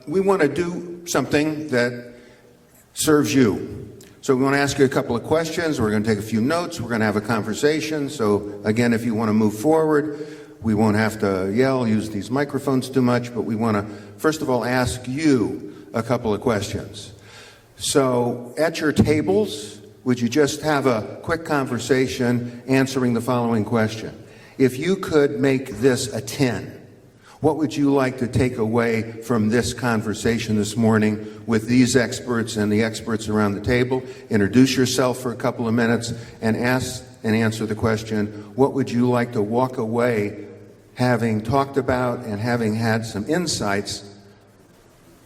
we want to do something that serves you. So we want to ask you a couple of questions. We're going to take a few notes. We're going to have a conversation. So again, if you want to move forward, we won't have to yell, use these microphones too much, but we want to, first of all, ask you a couple of questions. So at your tables, would you just have a quick conversation answering the following question? If you could make this a 10, what would you like to take away from this conversation this morning with these experts and the experts around the table? Introduce yourself for a couple of minutes and ask and answer the question, what would you like to walk away having talked about and having had some insights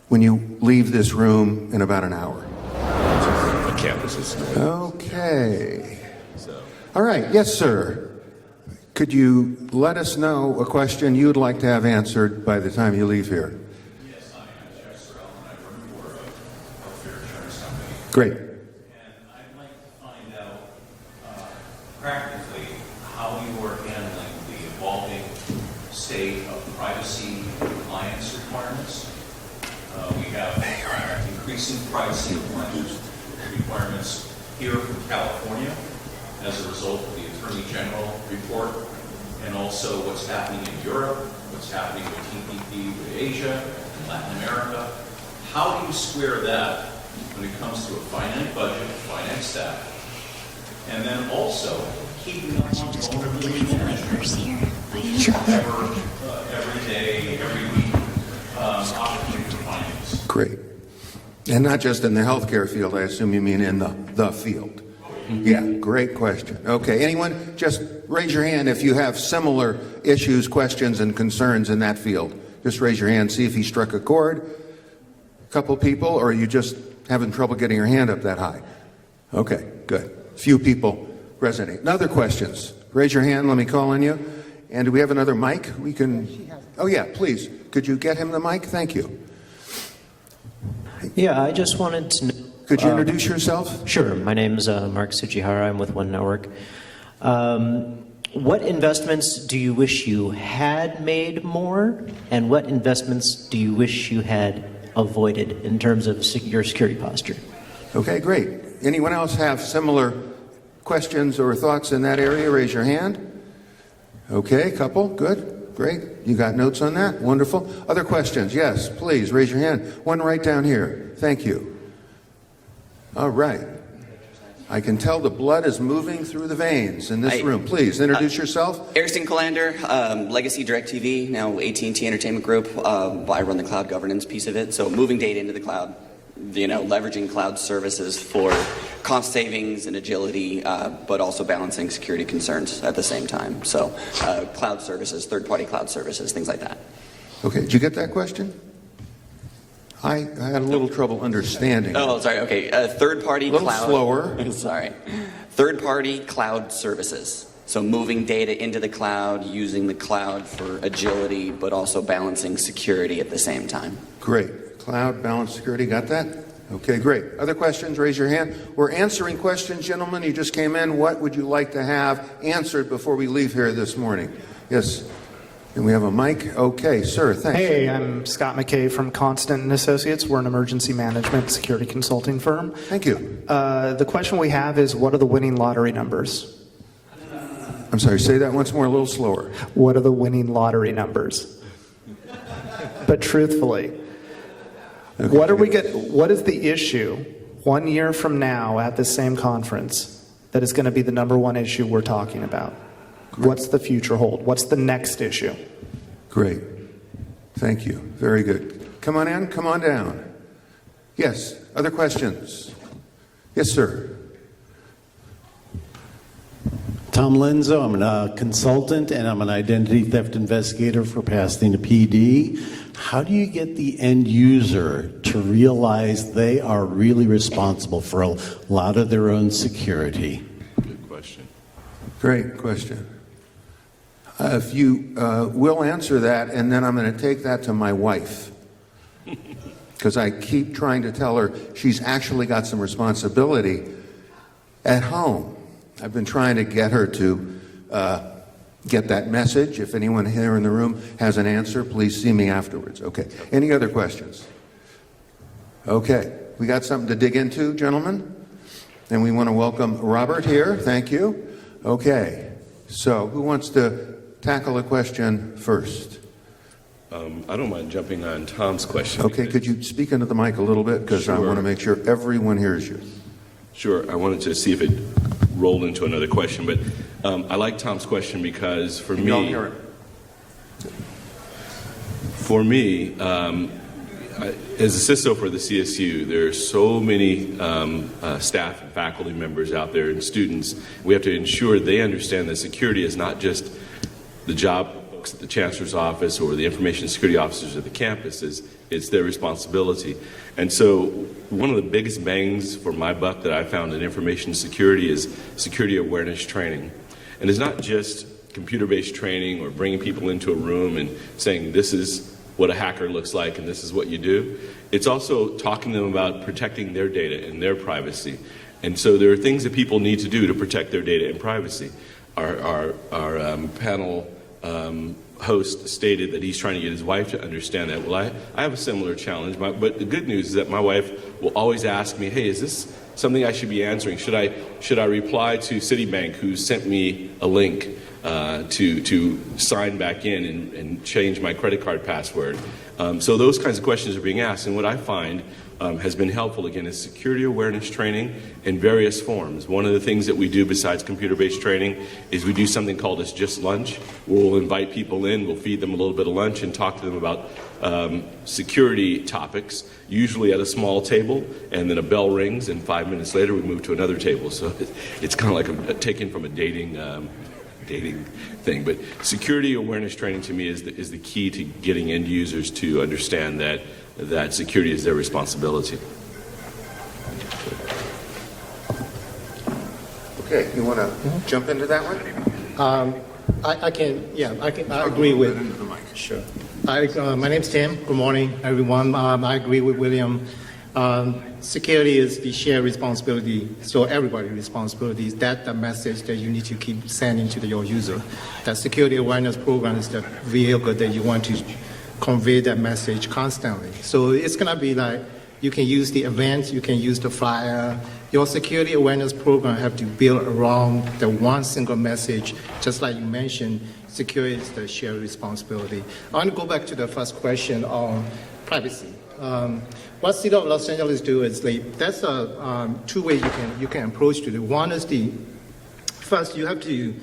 when you leave this room in about an hour? The campus is okay. All right. Yes, sir. Could you let us know a question you'd like to have answered by the time you leave here? Yes, I am Chester Allen. I work for a healthcare insurance company. Great. And I'd like to find out practically how you are handling the evolving state of privacy and compliance requirements. We have increasing privacy requirements here from California as a result of the Attorney General report, and also what's happening in Europe, what's happening with TPP with Asia and Latin America. How do you square that when it comes to a finite budget, finite staff, and then also keeping up on vulnerability management every day, every week, opportunity for findings? Great. And not just in the healthcare field, I assume you mean in the field. Yeah, great question. Okay, anyone, just raise your hand if you have similar issues, questions, and concerns in that field. Just raise your hand, see if he struck a chord. A couple people, or are you just having trouble getting your hand up that high? Okay, good. Few people resonate. Other questions? Raise your hand, let me call on you. And do we have another mic? We can, oh yeah, please. Could you get him the mic? Thank you. Yeah, I just wanted to know. Could you introduce yourself? Sure. My name's Mark Tsujihara. I'm with One Network. What investments do you wish you had made more, and what investments do you wish you had avoided in terms of your security posture? Okay, great. Anyone else have similar questions or thoughts in that area? Raise your hand. Okay, couple. Good. Great. You got notes on that? Wonderful. Other questions? Yes, please raise your hand. One right down here. Thank you. All right. I can tell the blood is moving through the veins in this room. Please introduce yourself. Ariston Colander, Legacy DirecTV, now AT&T Entertainment Group. I run the cloud governance piece of it. So moving data into the cloud, leveraging cloud services for cost savings and agility, but also balancing security concerns at the same time. So cloud services, third-party cloud services, things like that. Okay. Did you get that question? I had a little trouble understanding. Oh, sorry. Okay. Third-party cloud. A little slower. Sorry. Third-party cloud services. So moving data into the cloud, using the cloud for agility, but also balancing security at the same time. Great. Cloud, balance, security. Got that? Okay, great. Other questions? Raise your hand. We're answering questions, gentlemen. You just came in. What would you like to have answered before we leave here this morning? Yes. And we have a mic. Okay, sir, thanks. Hey, I'm Scott McKay from Constant & Associates. We're an emergency management security consulting firm. Thank you. The question we have is, what are the winning lottery numbers? I'm sorry, say that once more, a little slower. What are the winning lottery numbers? But truthfully, Okay, what is the issue 1 year from now at the same conference that is going to be the number one issue we're talking about? What's the future hold? What's the next issue? Great. Thank you. Very good. Come on in. Come on down. Yes. Other questions? Yes, sir. Tom Lenzo. I'm a consultant and I'm an identity theft investigator for Pasadena PD. How do you get the end user to realize they are really responsible for a lot of their own security? Good question. Great question. If you will answer that, and then I'm going to take that to my wife. Because I keep trying to tell her she's actually got some responsibility at home. I've been trying to get her to get that message. If anyone here in the room has an answer, please see me afterwards. Okay. Any other questions? Okay, we got something to dig into, gentlemen? And we want to welcome Robert here. Thank you. Okay, so who wants to tackle a question first? I don't mind jumping on Tom's question. Okay, could you speak into the mic a little bit? Because I Sure. want to make sure everyone hears you. Sure. I wanted to see if it rolled into another question, but I like Tom's question because for Can you all me, hear it? as a CISO for the CSU, there are so many staff and faculty members out there and students. We have to ensure they understand that security is not just the job folks at the chancellor's office or the information security officers at the campuses. It's their responsibility. And so one of the biggest bangs for my buck that I found in information security is security awareness training. And it's not just computer-based training or bringing people into a room and saying this is what a hacker looks like and this is what you do. It's also talking to them about protecting their data and their privacy. And so there are things that people need to do to protect their data and privacy. Our panel host stated that he's trying to get his wife to understand that. Well, I have a similar challenge, but the good news is that my wife will always ask me, hey, is this something I should be answering? Should I reply to Citibank, who sent me a link to sign back in and change my credit card password? So those kinds of questions are being asked. And what I find has been helpful, again, is security awareness training in various forms. One of the things that we do besides computer-based training is we do something called It's Just Lunch. We'll invite people in, we'll feed them a little bit of lunch and talk to them about security topics, usually at a small table, and then a bell rings, and 5 minutes later we move to another table. So it's kind of like taken from a dating thing. But security awareness training to me is the key to getting end users to understand that security is their responsibility. Okay, you want to jump into that one? I agree with. Into the mic. Sure. My name's Tim. Good morning, everyone. I agree with William. Security is the shared responsibility, so everybody's responsibility. That's the message that you need to keep sending to your user. That security awareness program is the vehicle that you want to convey that message constantly. So it's going to be like you can use the events, you can use the flyer. Your security awareness program have to build around the one single message, just like you mentioned, security is the shared responsibility. I want to go back to the first question on privacy. What City of Los Angeles do is that's two ways you can approach to it. One is first you have to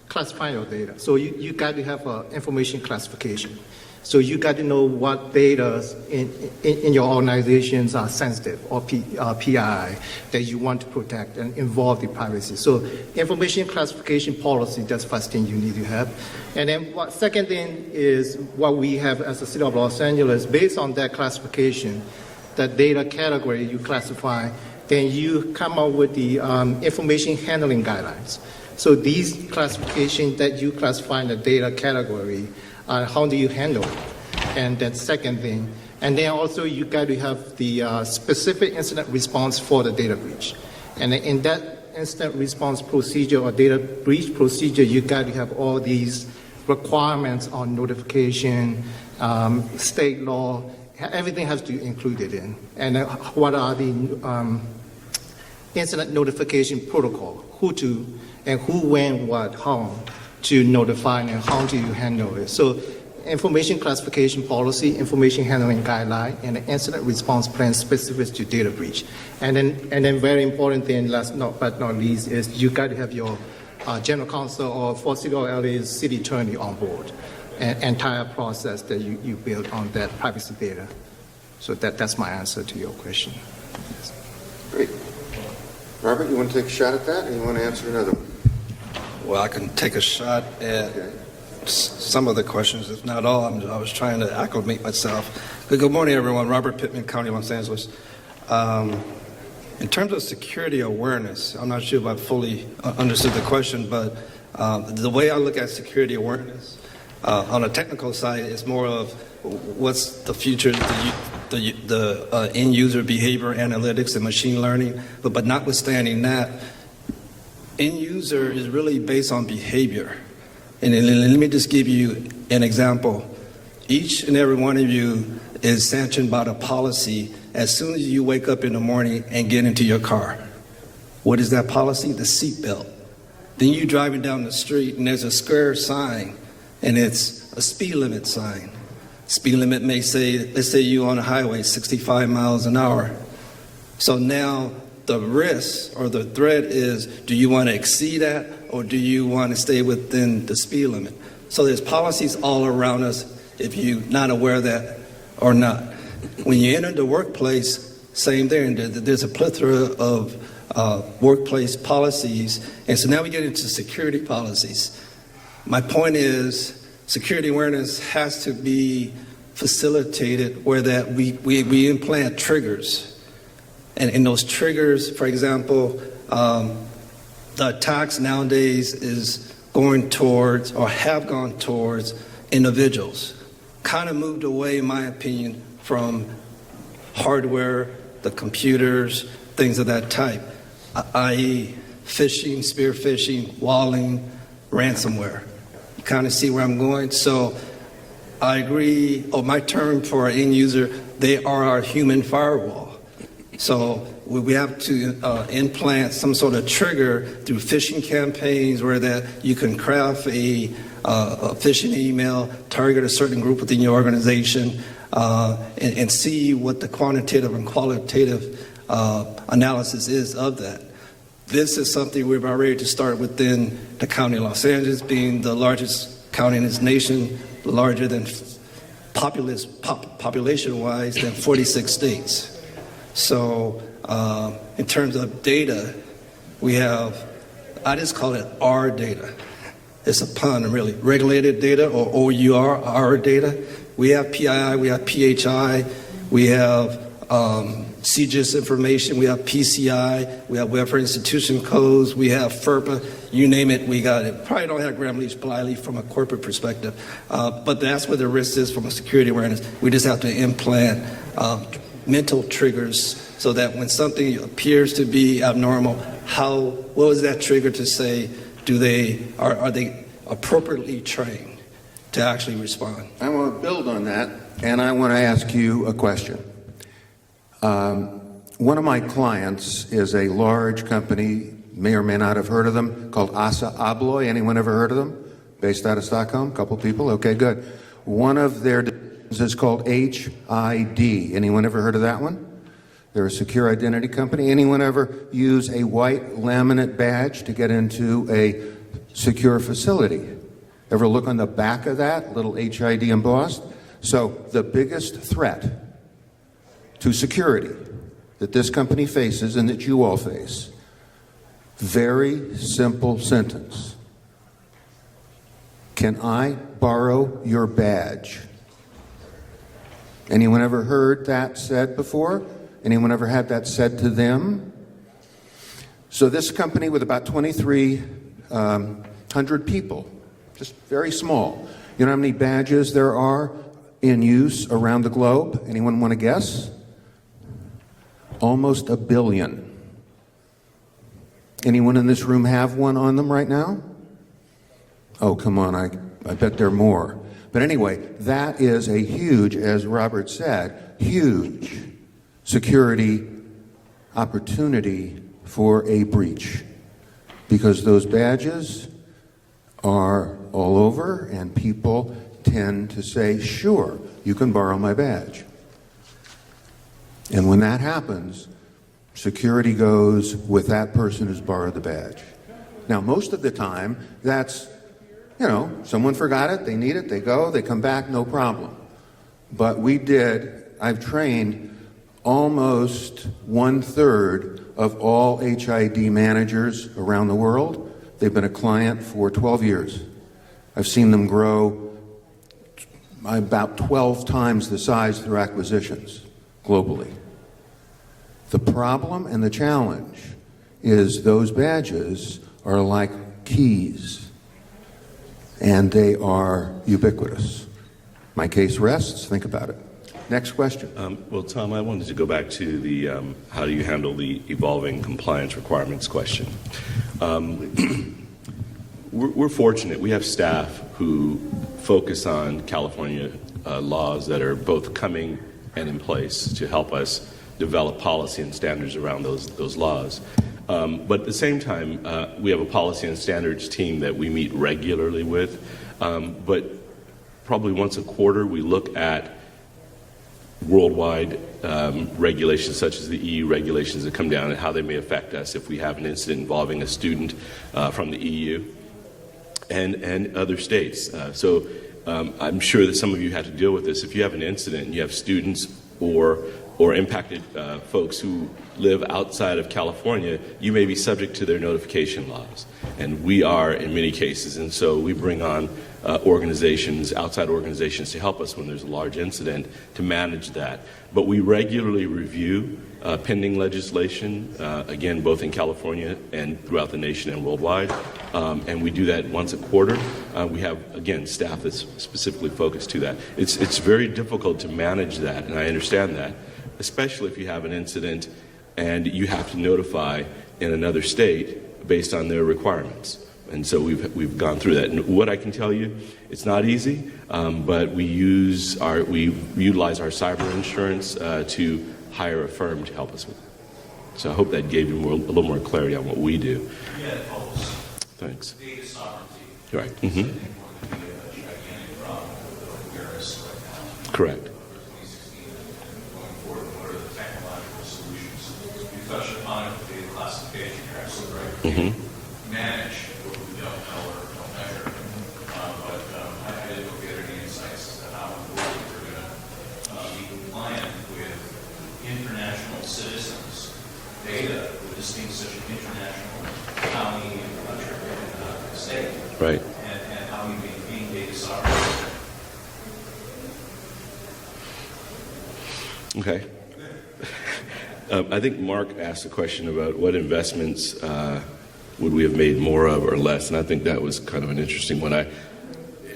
classify your data. So you got to have information classification. So you got to know what data in your organizations are sensitive or PII that you want to protect and involve the privacy. So information classification policy, that's the first thing you need to have. And then second thing is what we have as the City of Los Angeles. Based on that classification, that data category you classify, then you come up with the information handling guidelines. So these classifications that you classify in the data category, how do you handle it? And that's second thing. And then also you got to have the specific incident response for the data breach. And in that incident response procedure or data breach procedure, you got to have all these requirements on notification, state law, everything has to be included in. And what are the incident notification protocol, who to, and who, when, what, how to notify and how do you handle it. So information classification policy, information handling guideline, and an incident response plan specific to data breach. And then very important thing, last but not least, is you got to have your general counsel or for City of LA's city attorney on board, and entire process that you build on that privacy data. So that's my answer to your question. Great. Robert, you want to take a shot at that, or you want to answer another one? Well, I can take a shot at some of the questions, if not all. I was trying to acclimate myself. Good morning, everyone. Robert Pittman, County, Los Angeles. In terms of security awareness, I'm not sure if I fully understood the question, but the way I look at security awareness on a technical side is more of what's the future, the end user behavior analytics and machine learning. But notwithstanding that, end user is really based on behavior. And let me just give you an example. Each and every one of you is sanctioned by the policy as soon as you wake up in the morning and get into your car. What is that policy? The seatbelt. Then you're driving down the street and there's a square sign, and it's a speed limit sign. Speed limit may say, let's say you're on a highway, 65 miles an hour. So now the risk or the threat is, do you want to exceed that, or do you want to stay within the speed limit? So there's policies all around us if you're not aware of that or not. When you enter the workplace, same thing. There's a plethora of workplace policies. And so now we get into security policies. My point is, security awareness has to be facilitated where that we implant triggers. And in those triggers, for example, the attacks nowadays is going towards, or have gone towards, individuals. Kind of moved away, in my opinion, from hardware, the computers, things of that type, i.e. phishing, spear phishing, walling, ransomware. You kind of see where I'm going? So I agree, my term for our end user, they are our human firewall. So we have to implant some sort of trigger through phishing campaigns where that you can craft a phishing email, target a certain group within your organization, and see what the quantitative and qualitative analysis is of that. This is something we're about ready to start within the county of Los Angeles, being the largest county in this nation, larger than population-wise than 46 states. So in terms of data, we have, I just call it R data. It's a pun, really. Regulated data, or OUR, our data. We have PII, we have PHI, we have CGIS information, we have PCI, we have welfare institution codes, we have FERPA, you name it, we got it. Probably don't have Gramm-Leach Bliley from a corporate perspective, but that's where the risk is from a security awareness. We just have to implant mental triggers so that when something appears to be abnormal, what was that trigger to say? Are they appropriately trained to actually respond? I want to build on that, and I want to ask you a question. One of my clients is a large company, may or may not have heard of them, called ISSA Abloy. Anyone ever heard of them? Based out of Stockholm? A couple people? Okay, good. One of their divisions is called HID. Anyone ever heard of that one? They're a secure identity company. Anyone ever use a white laminate badge to get into a secure facility? Ever look on the back of that, little HID embossed? So the biggest threat to security that this company faces and that you all face, very simple sentence. Can I borrow your badge? Anyone ever heard that said before? Anyone ever had that said to them? So this company with about 2,300 people, just very small. You know how many badges there are in use around the globe? Anyone want to guess? Almost 1 billion. Anyone in this room have one on them right now? Oh, come on, I bet there are more. But anyway, that is a huge, as Robert said, huge security opportunity for a breach, because those badges are all over and people tend to say, sure, you can borrow my badge. And when that happens, security goes with that person who's borrowed the badge. Now, most of the time, that's, someone forgot it, they need it, they go, they come back, no problem. But I've trained almost 1/3 of all HID managers around the world. They've been a client for 12 years. I've seen them grow about 12 times the size through acquisitions globally. The problem and the challenge is those badges are like keys, and they are ubiquitous. My case rests. Think about it. Next question. Well, Tom, I wanted to go back to the how do you handle the evolving compliance requirements question. We're fortunate. We have staff who focus on California laws that are both coming and in place to help us develop policy and standards around those laws. But at the same time, we have a policy and standards team that we meet regularly with. But probably once a quarter, we look at worldwide regulations such as the EU regulations that come down and how they may affect us if we have an incident involving a student from the EU and other states. So I'm sure that some of you had to deal with this. If you have an incident and you have students or impacted folks who live outside of California, you may be subject to their notification laws. And we are in many cases. And so we bring on organizations, outside organizations, to help us when there's a large incident to manage that. But we regularly review pending legislation, again, both in California and throughout the nation and worldwide. And we do that once a quarter. We have, again, staff that's specifically focused to that. It's very difficult to manage that, and I understand that, especially if you have an incident and you have to notify in another state based on their requirements. And so we've gone through that. And what I can tell you, it's not easy, but we utilize our cyber insurance to hire a firm to help us with it. So I hope that gave you a little more clarity on what we do. Yeah, it helps. Thanks. Data sovereignty. Right. I think going to be a gigantic problem with awareness right now. Correct. For 2016 and going forward, what are the technological solutions? You touched upon it with data classification, you're absolutely right. Manage what we don't know or don't measure. But I didn't know if you had any insights as to how important we're going to be compliant with international citizens' data with this being such an international county and country and state. Right. And how we maintain data sovereignty. Okay. I think Mark asked a question about what investments would we have made more of or less, and I think that was kind of an interesting one.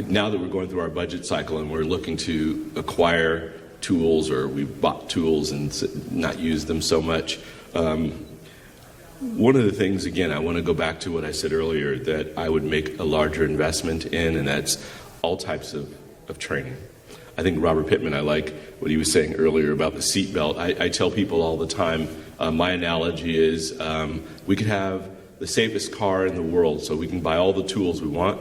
Now that we're going through our budget cycle and we're looking to acquire tools, or we've bought tools and not used them so much, one of the things, again, I want to go back to what I said earlier, that I would make a larger investment in, and that's all types of training. I think Robert Pittman, I like what he was saying earlier about the seatbelt. I tell people all the time, my analogy is we could have the safest car in the world, so we can buy all the tools we want,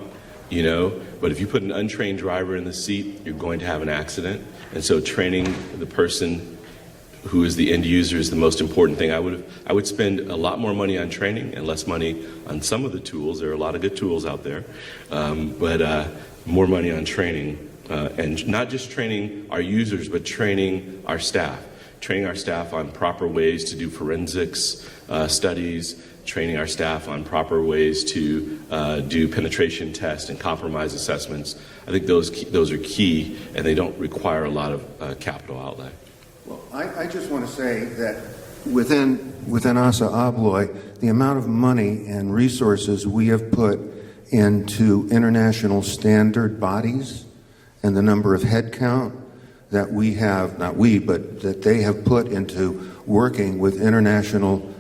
but if you put an untrained driver in the seat, you're going to have an accident. And so training the person who is the end user is the most important thing. I would spend a lot more money on training and less money on some of the tools. There are a lot of good tools out there, but more money on training. And not just training our users, but training our staff. Training our staff on proper ways to do forensics studies, training our staff on proper ways to do penetration tests and compromise assessments. I think those are key, and they don't require a lot of capital outlay. Well, I just want to say that within ISSA Abloy, the amount of money and resources we have put into international standard bodies and the number of headcount that we have, not we, but that they have put into working with international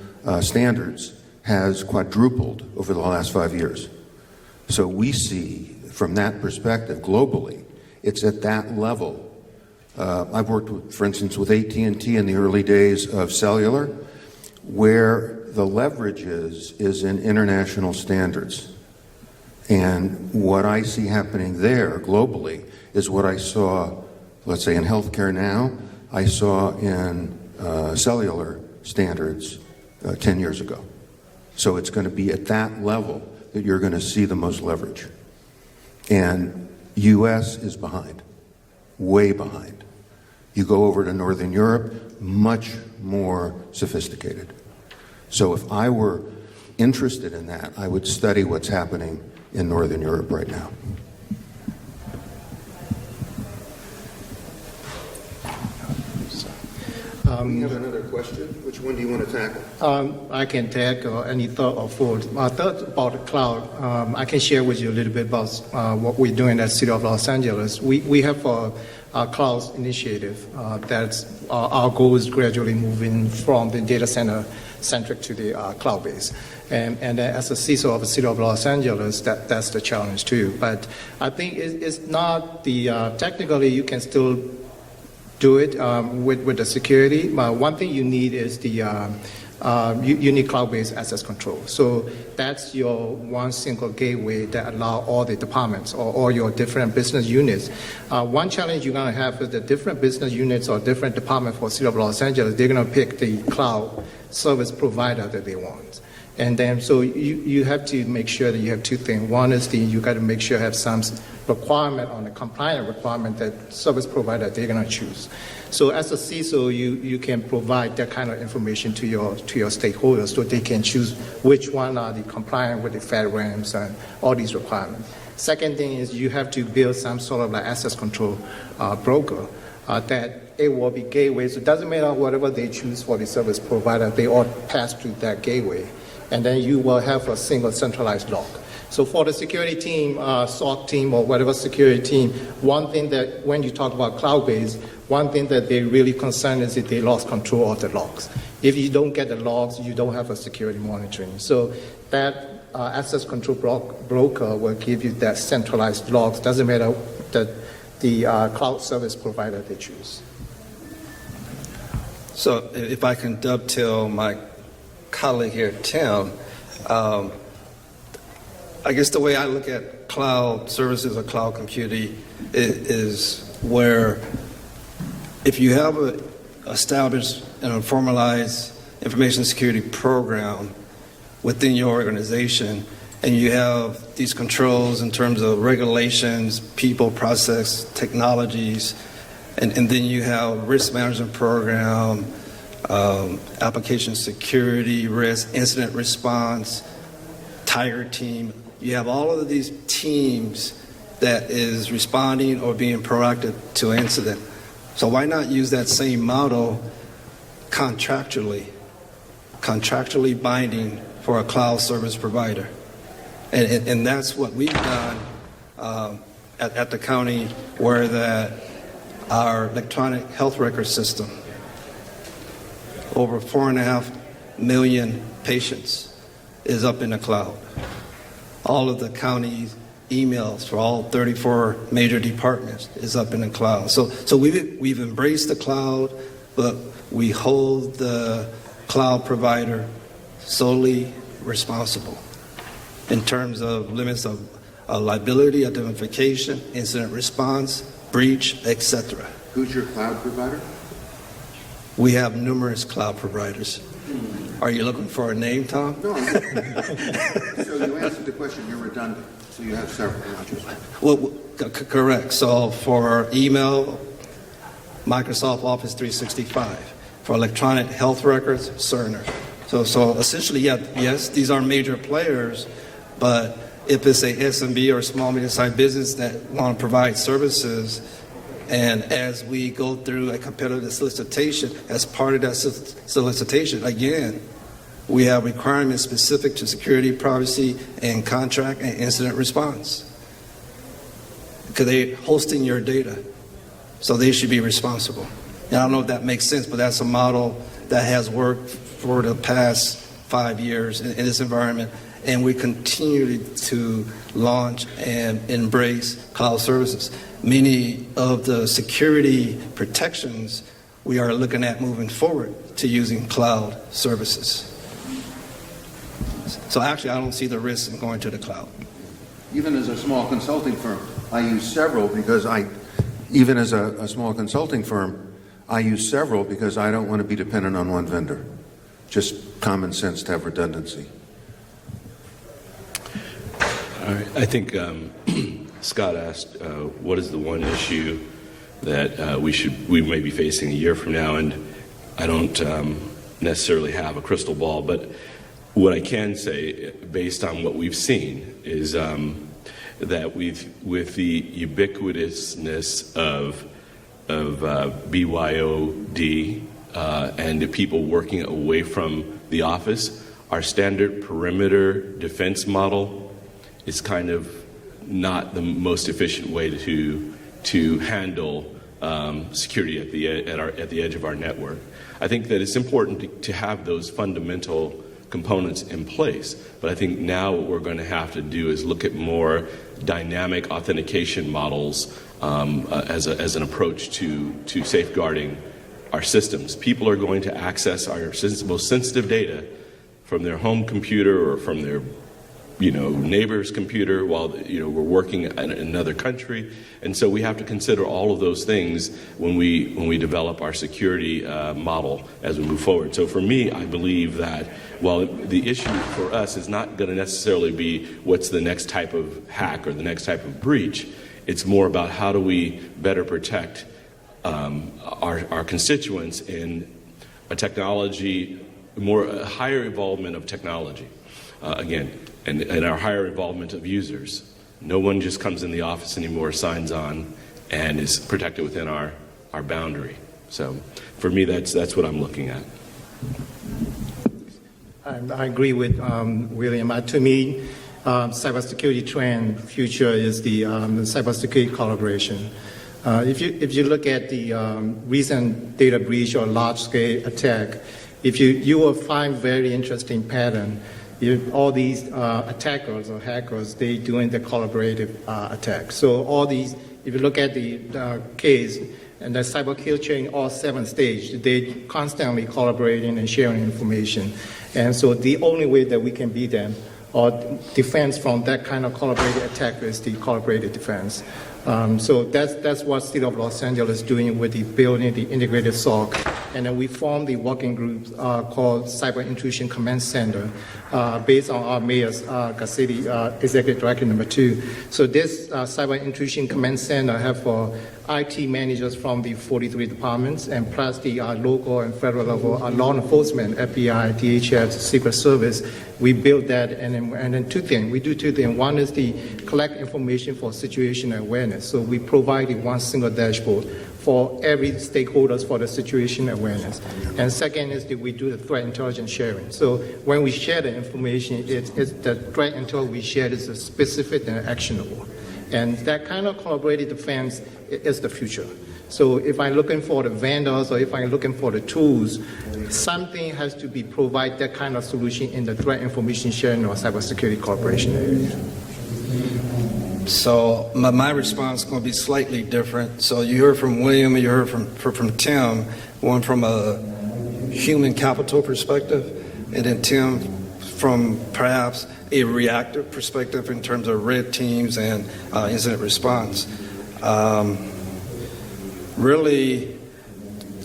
standards has quadrupled over the last 5 years. So we see, from that perspective, globally, it's at that level. I've worked, for instance, with AT&T in the early days of cellular, where the leverage is in international standards. And what I see happening there globally is what I saw, let's say, in healthcare now, I saw in cellular standards 10 years ago. So it's going to be at that level that you're going to see the most leverage. And U.S. is behind, way behind. You go over to Northern Europe, much more sophisticated. So if I were interested in that, I would study what's happening in Northern Europe right now. We have another question. Which one do you want to tackle? I can tackle any thought or thought. My thought about the cloud, I can share with you a little bit about what we're doing at the City of Los Angeles. We have a cloud initiative that's our goal is gradually moving from the data center centric to the cloud base. And as a CISO of the City of Los Angeles, that's the challenge too. But I think it's not the technically you can still do it with the security. One thing you need is you need cloud-based access control. So that's your one single gateway that allow all the departments or all your different business units. One challenge you're going to have is the different business units or different departments for City of Los Angeles, they're going to pick the cloud service provider that they want. And then, so you have to make sure that you have two things. One is you got to make sure you have some requirement on the compliant requirement that service provider they're going to choose. So as a CISO, you can provide that kind of information to your stakeholders so they can choose which one are the compliant with the FedRAMs and all these requirements. Second thing is you have to build some sort of like access control broker that it will be gateway. So it doesn't matter whatever they choose for the service provider, they all pass through that gateway. And then you will have a single centralized log. So for the security team, SOC team, or whatever security team, one thing that when you talk about cloud-based, one thing that they're really concerned is that they lost control of the logs. If you don't get the logs, you don't have a security monitoring. So that access control broker will give you that centralized logs. Doesn't matter the cloud service provider they choose. So if I can dovetail my colleague here, Tim, I guess the way I look at cloud services or cloud computing is where if you have an established and a formalized information security program within your organization, and you have these controls in terms of regulations, people, process, technologies, and then you have a risk management program, application security, risk, incident response, Tiger team. You have all of these teams that is responding or being proactive to incident. So why not use that same model contractually binding for a cloud service provider? And that's what we've done at the county, where that our electronic health record system, over 4.5 million patients, is up in the cloud. All of the county's emails for all 34 major departments is up in the cloud. So we've embraced the cloud, but we hold the cloud provider solely responsible in terms of limits of liability, identification, incident response, breach, etc. Who's your cloud provider? We have numerous cloud providers. Are you looking for a name, Tom? No. So you answered the question, you're redundant. So you have several, not just one. Well, correct. So for email, Microsoft Office 365. For electronic health records, Cerner. So essentially, yes, these are major players, but if it's a SMB or small medium-sized business that want to provide services, and as we go through a competitive solicitation, as part of that solicitation, again, we have requirements specific to security, privacy, and contract and incident response. Because they're hosting your data, so they should be responsible. And I don't know if that makes sense, but that's a model that has worked for the past 5 years in this environment, and we continue to launch and embrace cloud services. Many of the security protections we are looking at moving forward to using cloud services. So actually, I don't see the risk in going to the cloud. Even as a small consulting firm, I use several because even as a small consulting firm, I use several because I don't want to be dependent on one vendor. Just common sense to have redundancy. All right. I think Scott asked, what is the one issue that we may be facing a year from now? And I don't necessarily have a crystal ball, but what I can say, based on what we've seen, is that with the ubiquitousness of BYOD and the people working away from the office, our standard perimeter defense model is kind of not the most efficient way to handle security at the edge of our network. I think that it's important to have those fundamental components in place, but I think now what we're going to have to do is look at more dynamic authentication models as an approach to safeguarding our systems. People are going to access our most sensitive data from their home computer or from their neighbor's computer while we're working in another country, and so we have to consider all of those things when we develop our security model as we move forward. So for me, I believe that while the issue for us is not going to necessarily be what's the next type of hack or the next type of breach, it's more about how do we better protect our constituents in a technology, a higher involvement of technology. Again, and our higher involvement of users. No one just comes in the office anymore, signs on, and is protected within our boundary. So for me, that's what I'm looking at. I agree with William. To me, cybersecurity trend future is the cybersecurity collaboration. If you look at the recent data breach or large-scale attack, you will find very interesting pattern. All these attackers or hackers, they doing the collaborative attack. So all these, if you look at the case and the cyber kill chain, all 7 stages, they constantly collaborating and sharing information. And so the only way that we can beat them or defense from that kind of collaborative attack is the collaborative defense. So that's what City of Los Angeles is doing with the building the integrated SOC. And then we formed the working group called Cyber Intrusion Command Center based on our mayor's City Executive Director number 2. So this Cyber Intrusion Command Center have for IT managers from the 43 departments and plus the local and federal level law enforcement, FBI, DHS, Secret Service. We built that and then 2 things. We do 2 things. One is the collect information for situational awareness. So we provide one single dashboard for every stakeholders for the situation awareness. And second is that we do the threat intelligence sharing. So when we share the information, it's the threat intel we share is specific and actionable. And that kind of collaborative defense is the future. So if I'm looking for the vendors or if I'm looking for the tools, something has to be provide that kind of solution in the threat information sharing or cybersecurity cooperation area. So my response is going to be slightly different. So you heard from William and you heard from Tim, one from a human capital perspective, and then Tim from perhaps a reactive perspective in terms of red teams and incident response. Really,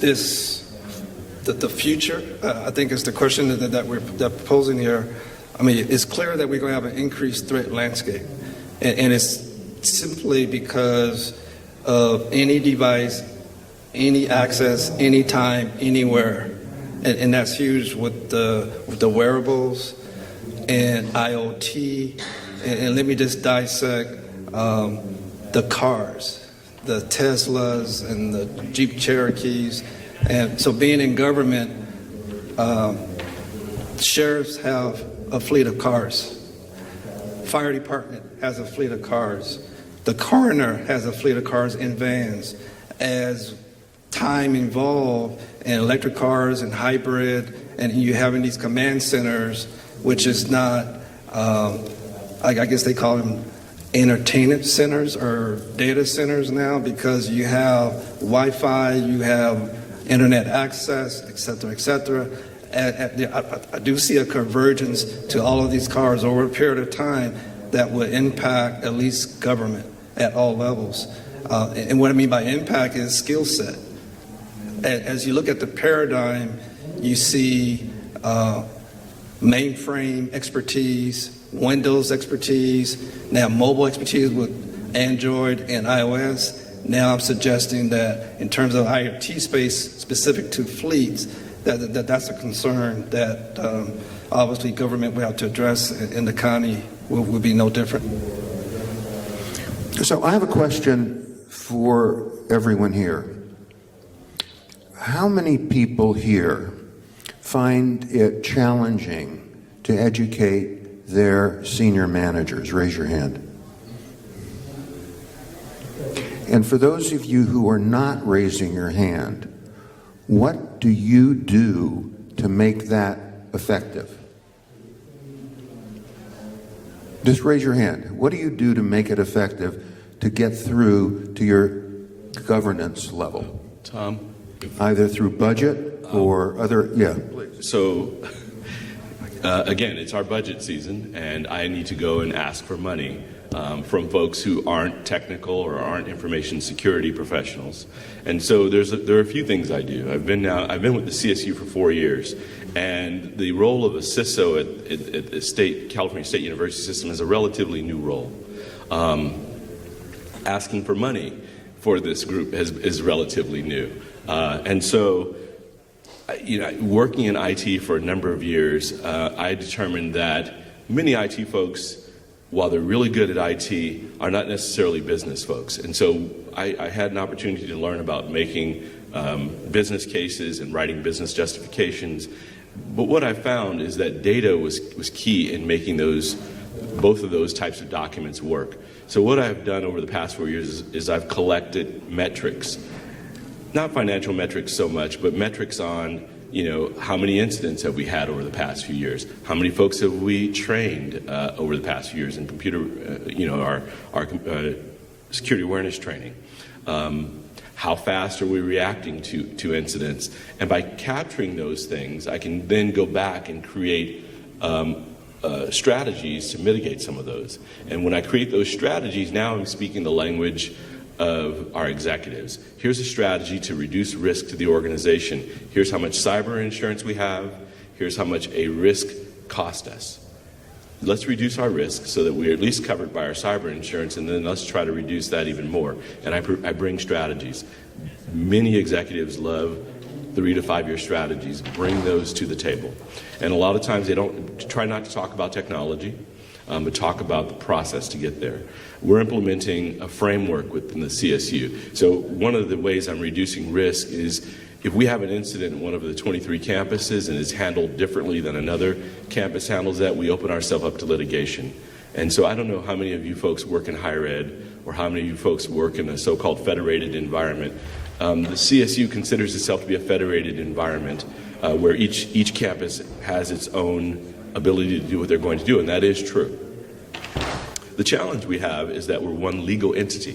the future, I think is the question that we're posing here. I mean, it's clear that we're going to have an increased threat landscape. And it's simply because of any device, any access, anytime, anywhere. And that's huge with the wearables and IoT. And let me just dissect the cars, the Teslas and the Jeep Cherokees. And so being in government, sheriffs have a fleet of cars. Fire department has a fleet of cars. The coroner has a fleet of cars in vans. As time involved in electric cars and hybrid, and you having these command centers, which is not, I guess they call them entertainment centers or data centers now, because you have Wi-Fi, you have internet access, et cetera, et cetera. I do see a convergence to all of these cars over a period of time that would impact at least government at all levels. And what I mean by impact is skill set. As you look at the paradigm, you see mainframe expertise, Windows expertise, now mobile expertise with Android and iOS. Now I'm suggesting that in terms of IoT space specific to fleets, that's a concern that obviously government will have to address, and the county will be no different. So I have a question for everyone here. How many people here find it challenging to educate their senior managers? Raise your hand. And for those of you who are not raising your hand, what do you do to make that effective? Just raise your hand. What do you do to make it effective to get through to your governance level? Tom? Either through budget or other, yeah. So, again, it's our budget season, and I need to go and ask for money from folks who aren't technical or aren't information security professionals. And so there are a few things I do. I've been with the CSU for 4 years, and the role of a CISO at the California State University system is a relatively new role. Asking for money for this group is relatively new. And so, working in IT for a number of years, I determined that many IT folks, while they're really good at IT, are not necessarily business folks. And so I had an opportunity to learn about making business cases and writing business justifications. But what I found is that data was key in making both of those types of documents work. So what I've done over the past 4 years is I've collected metrics. Not financial metrics so much, but metrics on, how many incidents have we had over the past few years? How many folks have we trained over the past few years in computer, our security awareness training? How fast are we reacting to incidents? And by capturing those things, I can then go back and create strategies to mitigate some of those. And when I create those strategies, now I'm speaking the language of our executives. Here's a strategy to reduce risk to the organization. Here's how much cyber insurance we have. Here's how much a risk cost us. Let's reduce our risk so that we're at least covered by our cyber insurance, and then let's try to reduce that even more. And I bring strategies. Many executives love 3 to 5 year strategies. Bring those to the table. And a lot of times they try not to talk about technology, but talk about the process to get there. We're implementing a framework within the CSU. So one of the ways I'm reducing risk is if we have an incident in one of the 23 campuses and it's handled differently than another campus handles that, we open ourselves up to litigation. And so I don't know how many of you folks work in higher ed or how many of you folks work in a so-called federated environment. The CSU considers itself to be a federated environment where each campus has its own ability to do what they're going to do, and that is true. The challenge we have is that we're one legal entity.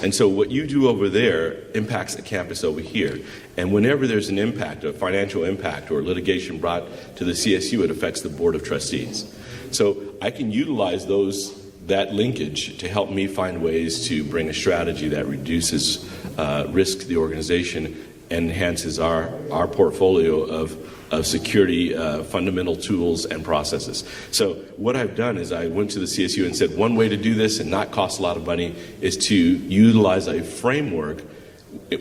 And so what you do over there impacts the campus over here. And whenever there's an impact, a financial impact or litigation brought to the CSU, it affects the Board of Trustees. So I can utilize that linkage to help me find ways to bring a strategy that reduces risk to the organization and enhances our portfolio of security fundamental tools and processes. So what I've done is I went to the CSU and said one way to do this and not cost a lot of money is to utilize a framework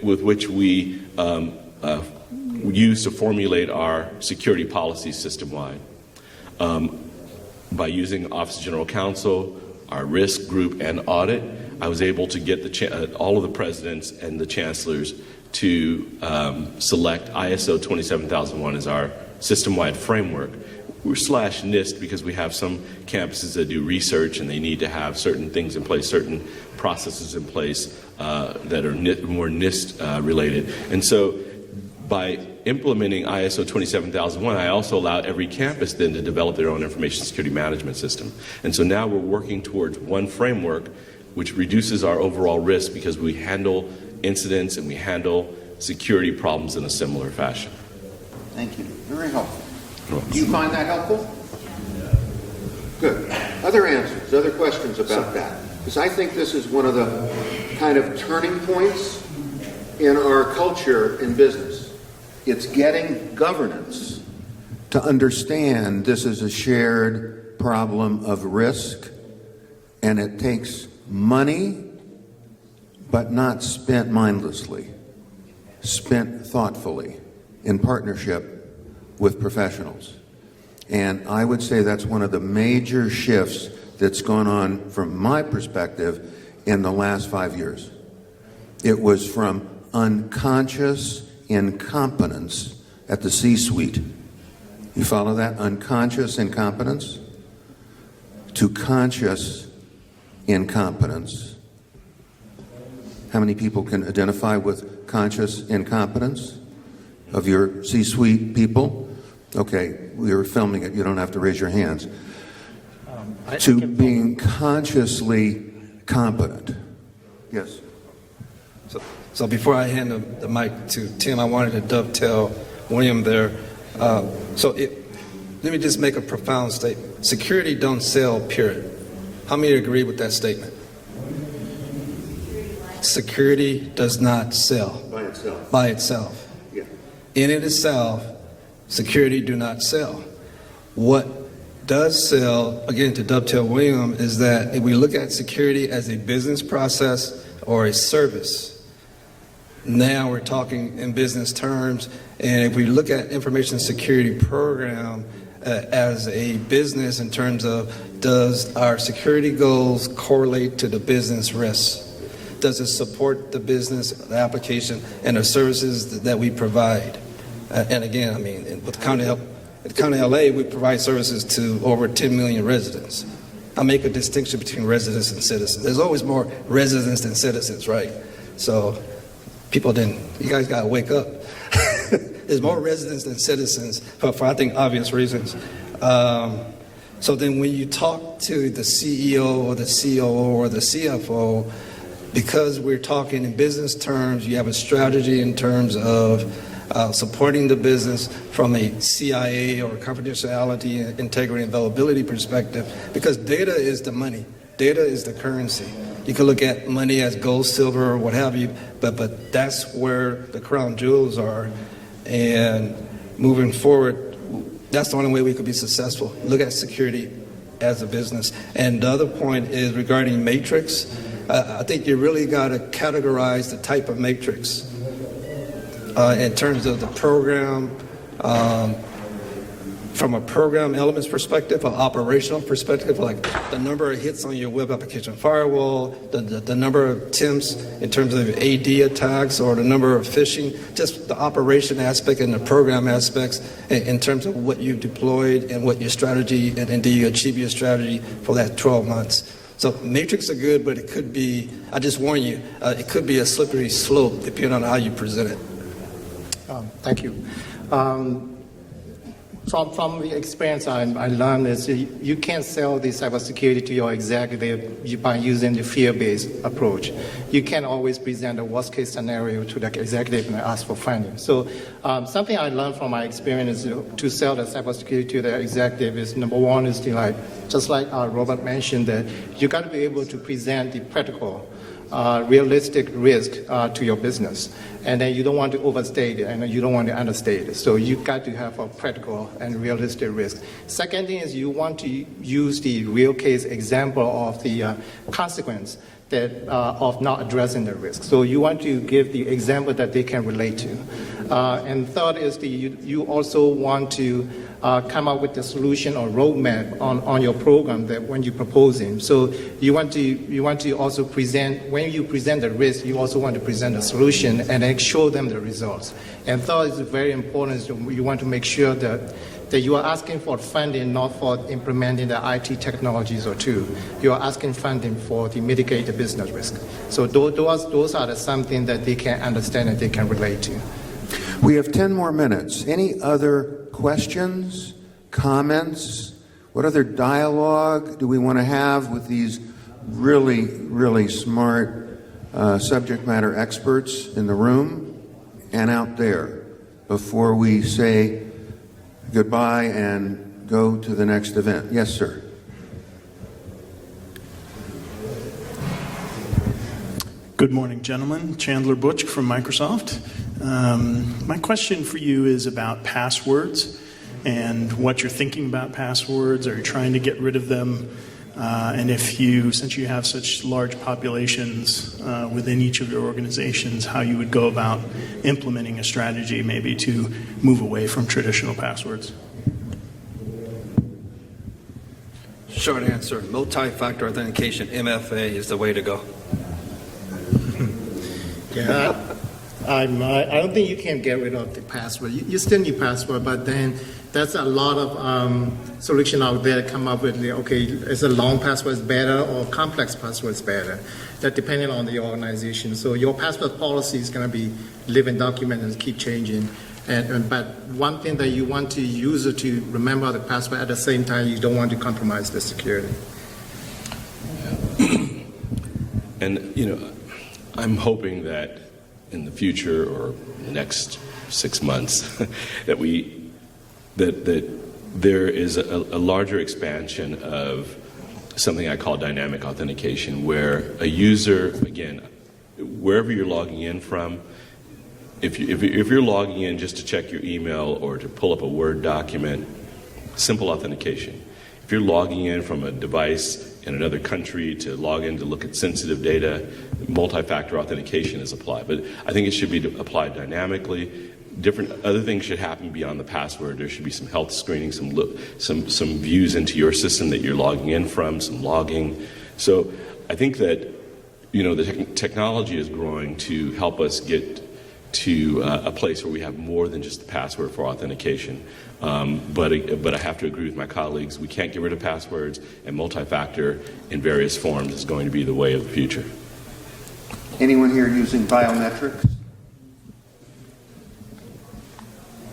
with which we use to formulate our security policies system-wide. By using Office of General Counsel, our risk group, and audit, I was able to get all of the presidents and the chancellors to select ISO 27001 as our system-wide framework. We're /NIST because we have some campuses that do research and they need to have certain things in place, certain processes in place that are more NIST related. And so by implementing ISO 27001, I also allow every campus then to develop their own information security management system. And so now we're working towards one framework which reduces our overall risk because we handle incidents and we handle security problems in a similar fashion. Thank you. Very helpful. Do you find that helpful? Good. Other answers, other questions about that? Because I think this is one of the kind of turning points in our culture in business. It's getting governance to understand this is a shared problem of risk, and it takes money, but not spent mindlessly, spent thoughtfully in partnership with professionals. And I would say that's one of the major shifts that's gone on from my perspective in the last 5 years. It was from unconscious incompetence at the C-suite. You follow that? Unconscious incompetence to conscious incompetence. How many people can identify with conscious incompetence of your C-suite people? Okay, we are filming it. You don't have to raise your hands. To being consciously competent. Yes. So before I hand the mic to Tim, I wanted to dovetail William there. Let me just make a profound statement. Security don't sell, period. How many agree with that statement? Security does not sell. By itself. By itself. Yeah. In it itself, security do not sell. What does sell, again, to dovetail William, is that if we look at security as a business process or a service, now we're talking in business terms. And if we look at information security program as a business in terms of, does our security goals correlate to the business risks? Does it support the business, the application, and the services that we provide? And again, I mean, with the County of LA, we provide services to over 10 million residents. I make a distinction between residents and citizens. There's always more residents than citizens, right? So you guys got to wake up. There's more residents than citizens for I think, obvious reasons. So then when you talk to the CEO or the COO or the CFO, because we're talking in business terms, you have a strategy in terms of supporting the business from a CIA or confidentiality, integrity, and availability perspective, because data is the money. Data is the currency. You can look at money as gold, silver, or what have you, but that's where the crown jewels are. And moving forward, that's the only way we could be successful. Look at security as a business. And the other point is regarding matrix. I think you really got to categorize the type of matrix in terms of the program, from a program elements perspective, an operational perspective, like the number of hits on your web application firewall, the number of attempts in terms of AD attacks, or the number of phishing, just the operation aspect and the program aspects in terms of what you deployed and what your strategy, and do you achieve your strategy for that 12 months. So matrix are good, but it could be, I just warn you, it could be a slippery slope depending on how you present it. Thank you. From the experience I learned is you can't sell the cybersecurity to your executive by using the fear-based approach. You can't always present a worst-case scenario to the executive and ask for funding. So something I learned from my experience is to sell the cybersecurity to the executive is, number one, is just like Robert mentioned, that you got to be able to present the practical, realistic risk to your business. And then you don't want to overstate it, and you don't want to understate it. So you got to have a practical and realistic risk. Second thing is you want to use the real case example of the consequence of not addressing the risk. So you want to give the example that they can relate to. And third is you also want to come up with a solution or roadmap on your program that when you're proposing. So you want to also present, when you present the risk, you also want to present a solution and then show them the results. And third is very important, is you want to make sure that you are asking for funding not for implementing the IT technologies or tool. You are asking funding to mitigate the business risk. So those are something that they can understand and they can relate to. We have 10 more minutes. Any other questions, comments? What other dialogue do we want to have with these really, really smart subject matter experts in the room and out there before we say goodbye and go to the next event? Yes, sir. Good morning, gentlemen. Chandler Butch from Microsoft. My question for you is about passwords and what you're thinking about passwords. Are you trying to get rid of them? And since you have such large populations within each of your organizations, how you would go about implementing a strategy maybe to move away from traditional passwords? Short answer, multi-factor authentication, MFA, is the way to go. Yeah, I don't think you can get rid of the password. You still need password, but then there's a lot of solution out there that come up with, okay, is a long password is better or complex password is better? That depending on the organization. So your password policy is going to be living document and keep changing. But one thing that you want to use it to remember the password at the same time, you don't want to compromise the security. And I'm hoping that in the future or the next 6 months that there is a larger expansion of something I call dynamic authentication, where a user, again, wherever you're logging in from, if you're logging in just to check your email or to pull up a Word document, simple authentication. If you're logging in from a device in another country to log in to look at sensitive data, multi-factor authentication is applied. But I think it should be applied dynamically. Different other things should happen beyond the password. There should be some health screening, some views into your system that you're logging in from, some logging. So I think that the technology is growing to help us get to a place where we have more than just the password for authentication. But I have to agree with my colleagues. We can't get rid of passwords, and multi-factor in various forms is going to be the way of the future. Anyone here using biometrics?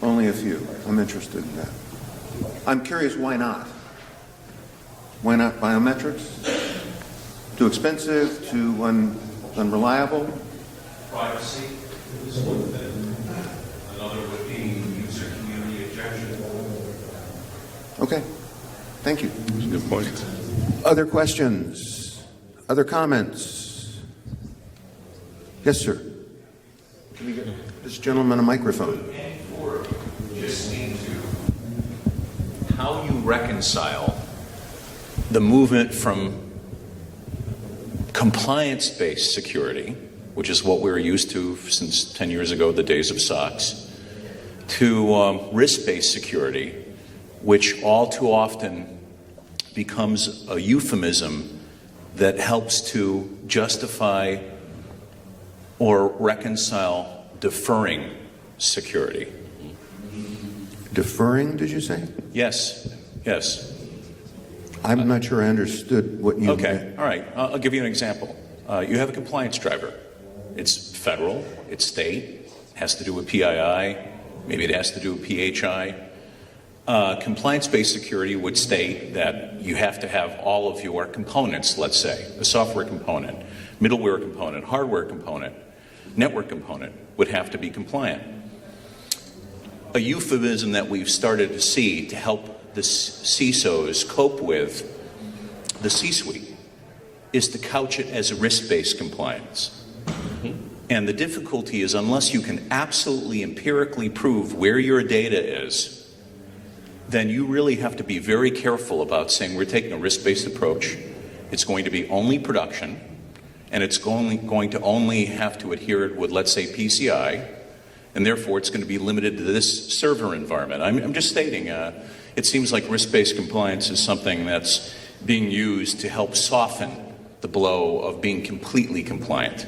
Only a few. I'm interested in that. I'm curious, why not? Why not biometrics? Too expensive? Too unreliable? Privacy is one thing. Another would be user community objection. Okay. Thank you. That's a good point. Other questions? Other comments? Yes, sir. Can we get this gentleman a microphone? And for just need to how you reconcile the movement from compliance-based security, which is what we were used to since 10 years ago, the days of SOX, to risk-based security, which all too often becomes a euphemism that helps to justify or reconcile deferring security. Deferring, did you say? Yes, yes. I'm not sure I understood what you Okay, meant. all right. I'll give you an example. You have a compliance driver. It's federal, it's state, has to do with PII, maybe it has to do with PHI. Compliance-based security would state that you have to have all of your components, let's say, a software component, middleware component, hardware component, network component would have to be compliant. A euphemism that we've started to see to help the CISOs cope with the C-suite is to couch it as a risk-based compliance. And the difficulty is, unless you can absolutely empirically prove where your data is, then you really have to be very careful about saying we're taking a risk-based approach. It's going to be only production, and it's going to only have to adhere with, let's say, PCI, and therefore it's going to be limited to this server environment. I'm just stating, it seems like risk-based compliance is something that's being used to help soften the blow of being completely compliant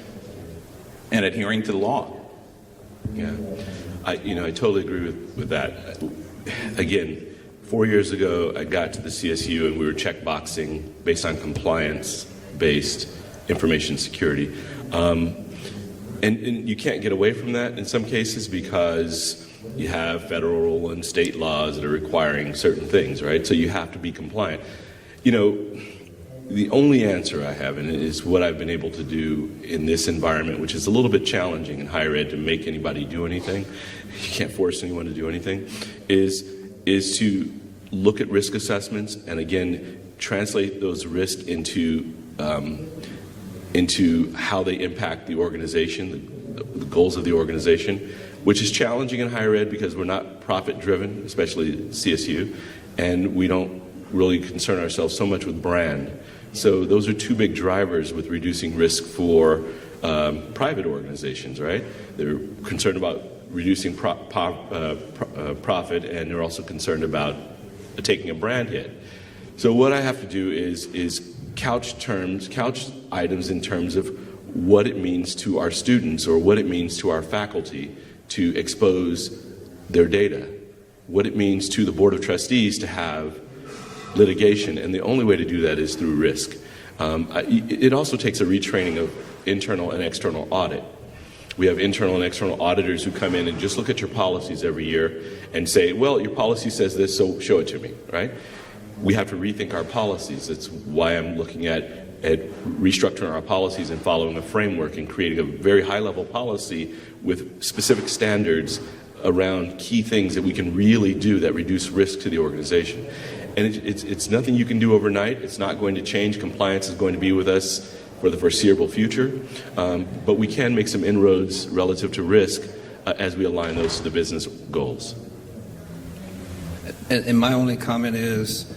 and adhering to the law. Yeah, I totally agree with that. Again, 4 years ago, I got to the CSU and we were checkboxing based on compliance-based information security. And you can't get away from that in some cases because you have federal and state laws that are requiring certain things, right? So you have to be compliant. The only answer I have, and it is what I've been able to do in this environment, which is a little bit challenging in higher ed to make anybody do anything, you can't force anyone to do anything, is to look at risk assessments and again translate those risks into how they impact the organization, the goals of the organization, which is challenging in higher ed because we're not profit driven, especially CSU, and we don't really concern ourselves so much with brand. So those are two big drivers with reducing risk for private organizations, right? They're concerned about reducing profit, and they're also concerned about taking a brand hit. So what I have to do is couch items in terms of what it means to our students or what it means to our faculty to expose their data, what it means to the Board of Trustees to have litigation, and the only way to do that is through risk. It also takes a retraining of internal and external audit. We have internal and external auditors who come in and just look at your policies every year and say, well, your policy says this, so show it to me, right? We have to rethink our policies. That's why I'm looking at at restructuring our policies and following a framework and creating a very high-level policy with specific standards around key things that we can really do that reduce risk to the organization. And it's nothing you can do overnight. It's not going to change. Compliance is going to be with us for the foreseeable future. But we can make some inroads relative to risk as we align those to the business goals. And my only comment is,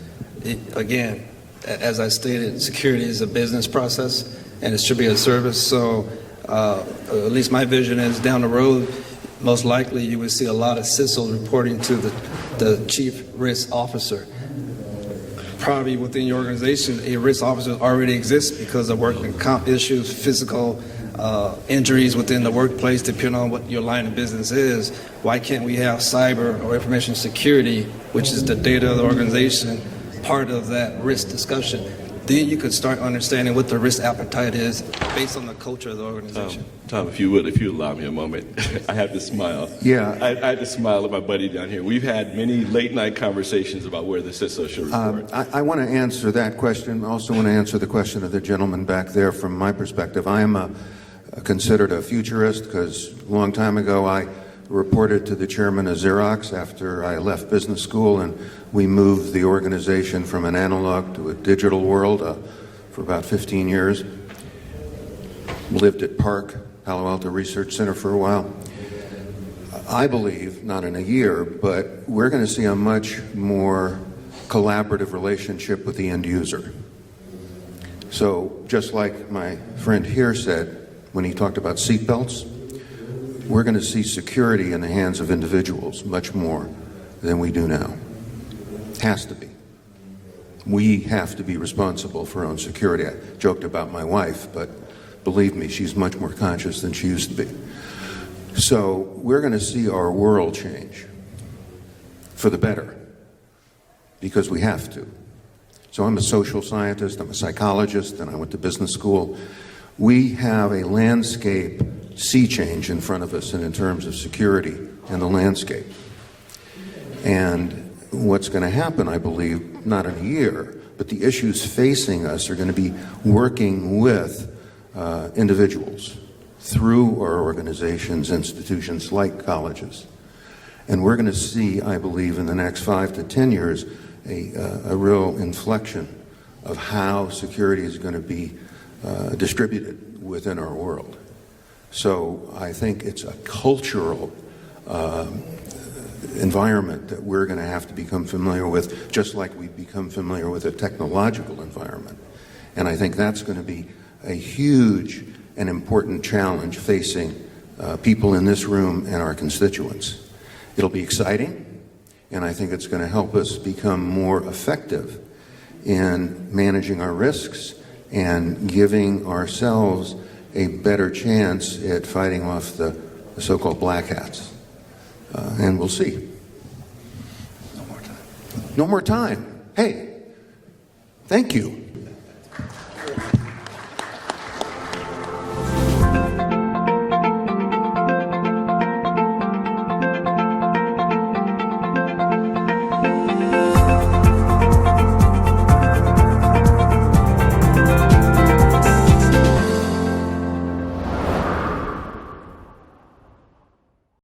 again, as I stated, security is a business process and it should be a service. So at least my vision is down the road, most likely you would see a lot of CISOs reporting to the chief risk officer. Probably within your organization, a risk officer already exists because of workman comp issues, physical injuries within the workplace, depending on what your line of business is. Why can't we have cyber or information security, which is the data of the organization, part of that risk discussion? Then you could start understanding what the risk appetite is based on the culture of the organization. Tom, if you allow me a moment, I have to smile. Yeah. I had to smile at my buddy down here. We've had many late-night conversations about where the CISO should report. I want to answer that question. I also want to answer the question of the gentleman back there from my perspective. I am considered a futurist because a long time ago I reported to the chairman of Xerox after I left business school, and we moved the organization from an analog to a digital world for about 15 years. Lived at Park, Palo Alto Research Center for a while. I believe, not in a year, but we're going to see a much more collaborative relationship with the end user. So just like my friend here said when he talked about seatbelts, we're going to see security in the hands of individuals much more than we do now. Has to be. We have to be responsible for our own security. I joked about my wife, but believe me, she's much more conscious than she used to be. So we're going to see our world change for the better because we have to. So I'm a social scientist, I'm a psychologist, and I went to business school. We have a landscape sea change in front of us and in terms of security and the landscape. And what's going to happen, I believe, not in a year, but the issues facing us are going to be working with individuals through our organizations, institutions like colleges. And we're going to see, I believe, in the next 5 to 10 years, a real inflection of how security is going to be distributed within our world. So I think it's a cultural environment that we're going to have to become familiar with, just like we've become familiar with a technological environment. And I think that's going to be a huge and important challenge facing people in this room and our constituents. It'll be exciting, and I think it's going to help us become more effective in managing our risks and giving ourselves a better chance at fighting off the so-called black hats. And we'll see. No more time. No more time. Hey, thank you.